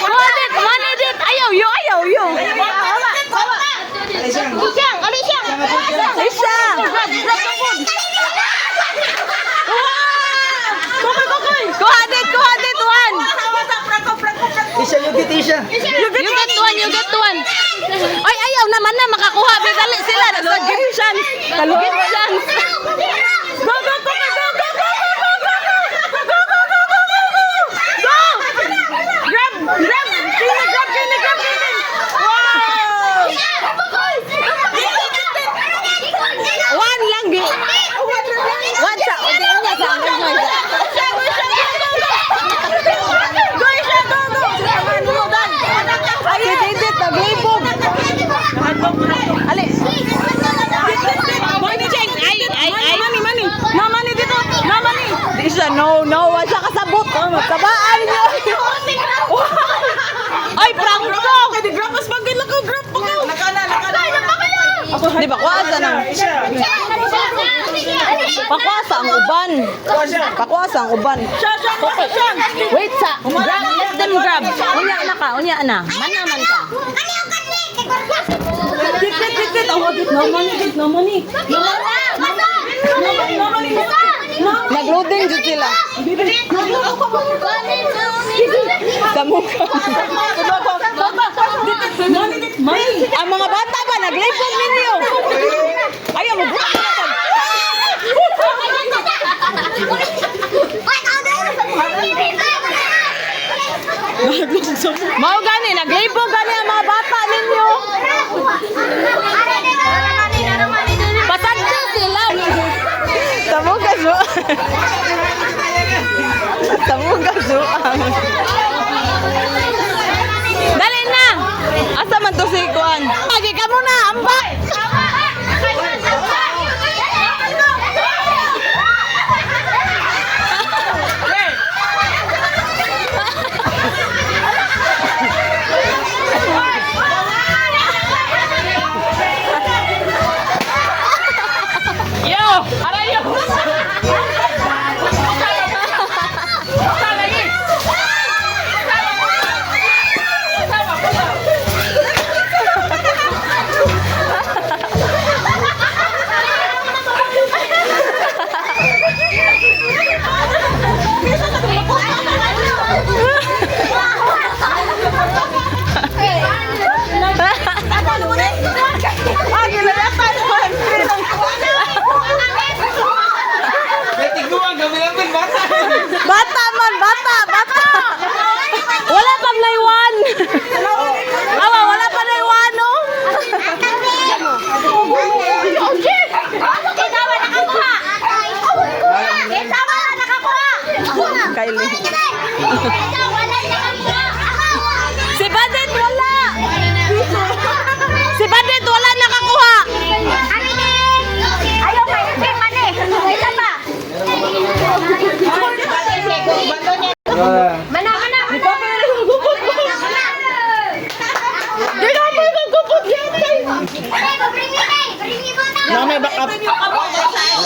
Kuadit, manidit. Ayaw, yo, ayaw, yo. Alisang. Isa. Kuadit, one. Isha, yugit, Isha. You get one. Ay, ayaw naman na makakuha. Bidali sila. Nasa girisyan. Girisyan. Go, go, go, go, go, go, go, go, go, go, go, go, go, go, go, go, go. Go. Grab. Kini. Wow. One lang, gi. One sa. Hindi nga sa. Ay, didit, naglibog. Ali. Money. Money dito. Money. Di siya, no. Wala siya kasabot. Tabaan niyo. Ay, prank ko. Di grab mas bagay lang ko, grab pa ko. Nakana. Di ba, kuwasa na. Pakwasa ang uban. Pakwasa ang uban. Wait sa. Grab, let them grab. Unya na. Man ka. Dikit. No money. Nag-loading dyan sila. Sa mukha. Ang mga bata ba, nag-lipog ninyo. Ayaw mo. Mau gani, nag-lipog gani ang mga bata ninyo. Pasagdo sila. Tamo ka zo.